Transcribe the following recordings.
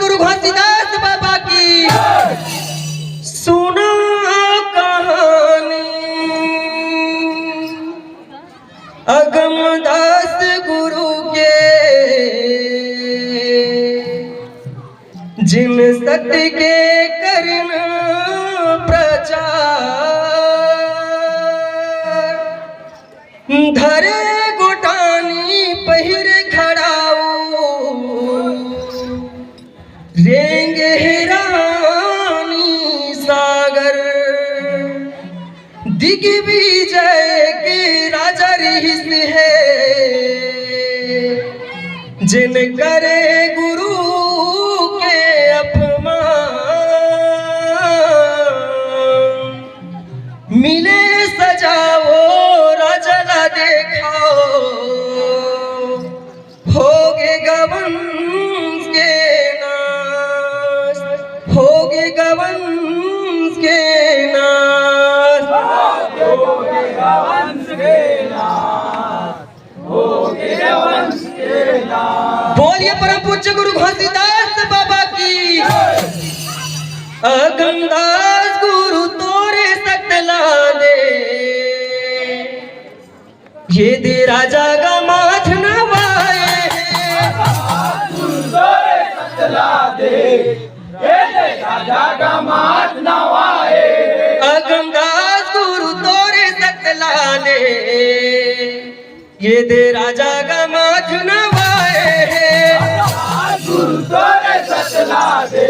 गुरु घासीदास बाबा की सुना कहानी अगमदास गुरु के, जिन सत्य के करना प्रचार धरे गोटानी पहिरे खड़ाऊ रेंगे रानी सागर दिग्विजय के राजा रिहिस है, जिन करे गुरु के अपमान मिले सजाओ राजला देखाओ होगे गवंश के नाश, होगे गवंश के नाश, होगे गवंश के नाश, होगे गवंश के नाश। बोलिए परम पूज्य गुरु घासीदास बाबा की। अगमदास गुरु तोरे सतला दे, ये दे राजा का माथ नवाए, गुरु तोरे सतला दे, ये दे राजा का माथ नवाए। अगमदास गुरु तोरे सतला दे, ये दे राजा का माथ नवाए। गुरु तोरे सतला दे,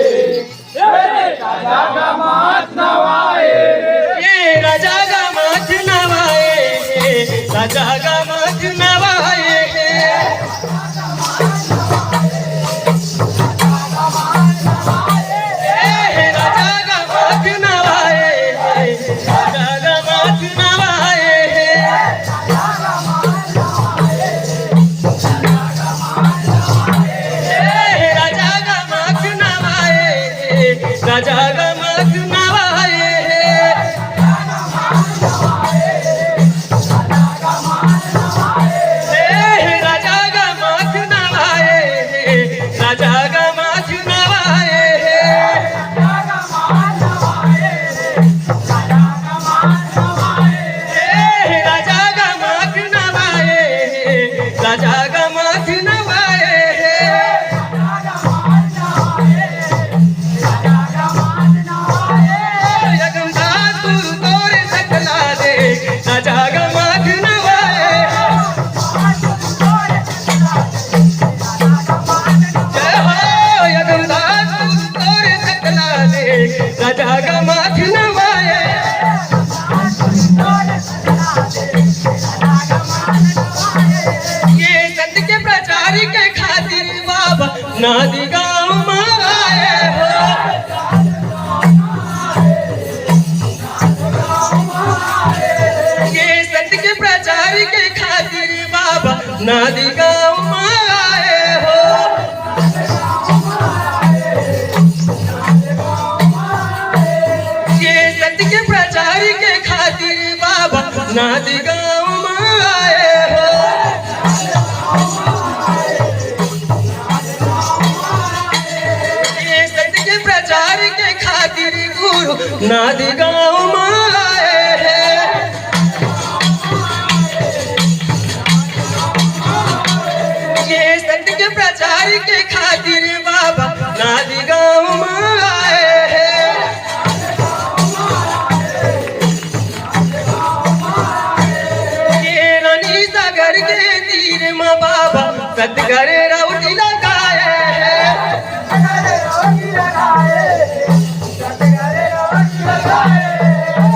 ये दे राजा का माथ नवाए। ये राजा का माथ नवाए, राजा का माथ नवाए। राजा का माथ नवाए, राजा का माथ नवाए। राजा का माथ नवाए, राजा का माथ नवाए। राजा का माथ नवाए, राजा का माथ नवाए। राजा का माथ नवाए, राजा का माथ नवाए। अगमदास गुरु तोरे सतला दे, राजा का माथ नवाए। जय हो अगमदास गुरु तोरे सतला दे, राजा का माथ नवाए। ये सत्य के प्रचार के खातिर बाबा नादी गाँव में आए हो। ये सत्य के प्रचार के खातिर बाबा नादी गाँव में आए हो। ये सत्य के प्रचार के खातिर बाबा नादी गाँव में आए हो। ये सत्य के प्रचार के खातिर गुरु नादी गाँव में आए हैं। ये सत्य के प्रचार के खातिर बाबा नादी गाँव में आए हैं। ये रानी सागर के तीर में बाबा सतगर राउटी लगाए हैं।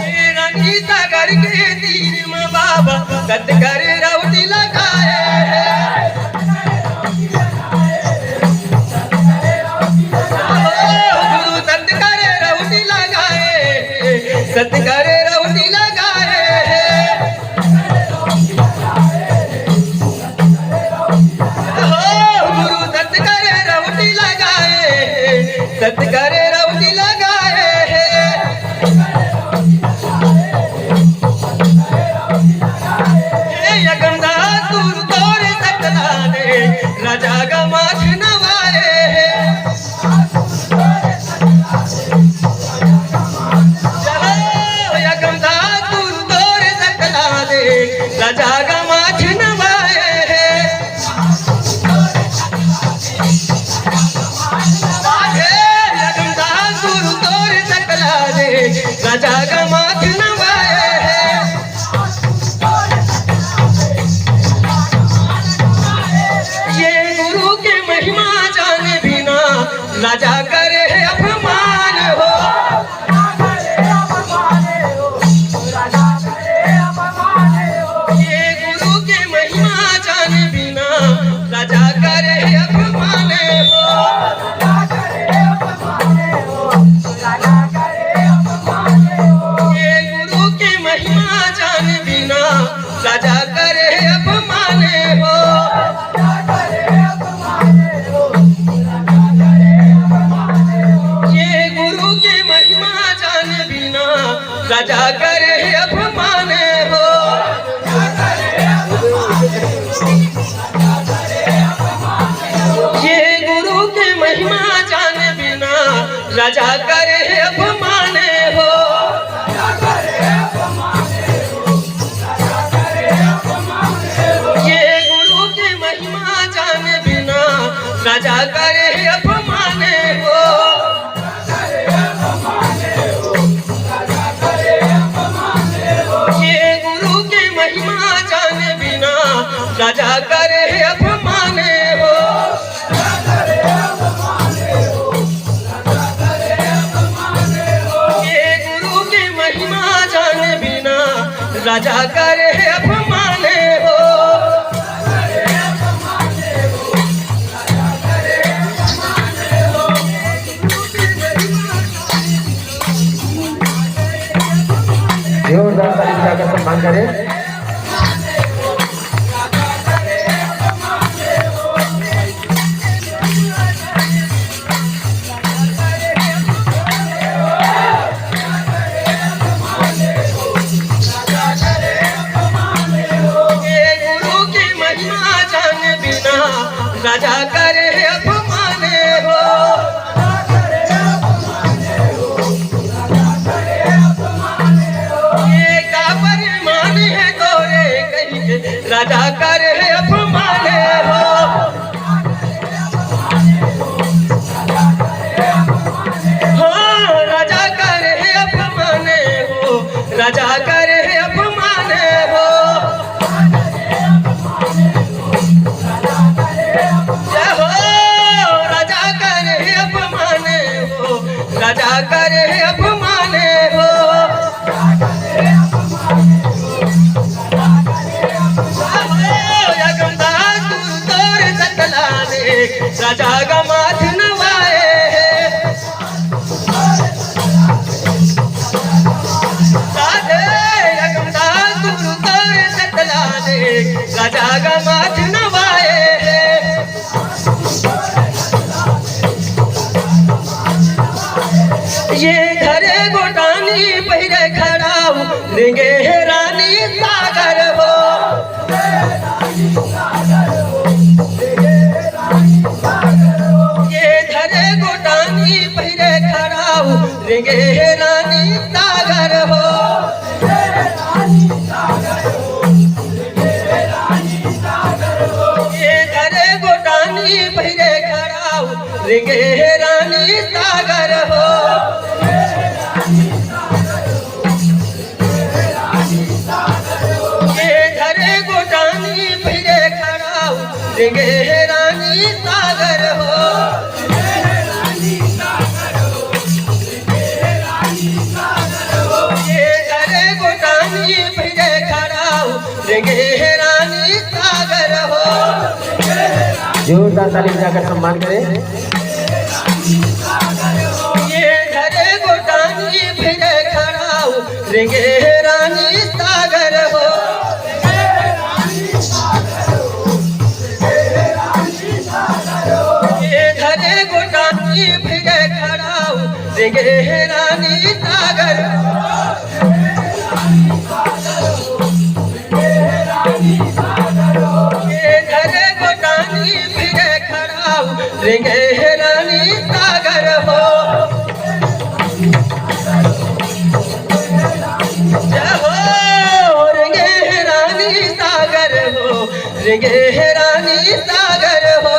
ये रानी सागर के तीर में बाबा सतगर राउटी लगाए हैं। गुरु सतगर राउटी लगाए, सतगर राउटी लगाए। गुरु सतगर राउटी लगाए, सतगर राउटी लगाए। अगमदास गुरु तोरे सतला दे, राजा का माथ नवाए। राजा करे अपमान हो। ये गुरु के महिमा जाने बिना राजा करे अपमान हो। ये गुरु के महिमा जाने बिना राजा करे अपमान हो। ये गुरु के महिमा जाने बिना राजा करे अपमान हो। ये गुरु के महिमा जाने बिना राजा करे अपमान हो। ये गुरु के महिमा जाने बिना राजा करे अपमान हो। ये गुरु के महिमा जाने बिना राजा करे अपमान हो। ये गुरु के महिमा जाने बिना राजा करे अपमान हो। जोरदार ताली बजाकर सम्मान करें। ये गुरु की महिमा जाने बिना राजा करे अपमान हो। ये का परिमान है तोरे कहीं के राजा करे अपमान हो। हाँ राजा करे अपमान हो। राजा करे अपमान हो। जय हो राजा करे अपमान हो। राजा करे अपमान हो। यगमदास गुरु तोर सतला दे राजा का माथ नवाए। साधे यगमदास गुरु तोर सतला दे राजा का माथ नवाए। ये धरे गोटानी पहिरे खड़ाऊ रिंगे रानी सागर हो। ये धरे गोटानी पहिरे खड़ाऊ रिंगे रानी सागर हो। ये धरे गोटानी पहिरे खड़ाऊ रिंगे रानी सागर हो। ये धरे गोटानी पहिरे खड़ाऊ रिंगे रानी सागर हो। ये धरे गोटानी पहिरे खड़ाऊ रिंगे रानी सागर हो। जोरदार ताली बजाकर सम्मान करें। ये धरे गोटानी फिरे खड़ाऊ रिंगे रानी सागर हो। ये धरे गोटानी फिरे खड़ाऊ रिंगे रानी सागर हो। ये धरे गोटानी फिरे खड़ाऊ रिंगे रानी सागर हो। जय हो रिंगे रानी सागर हो। रिंगे रानी सागर हो।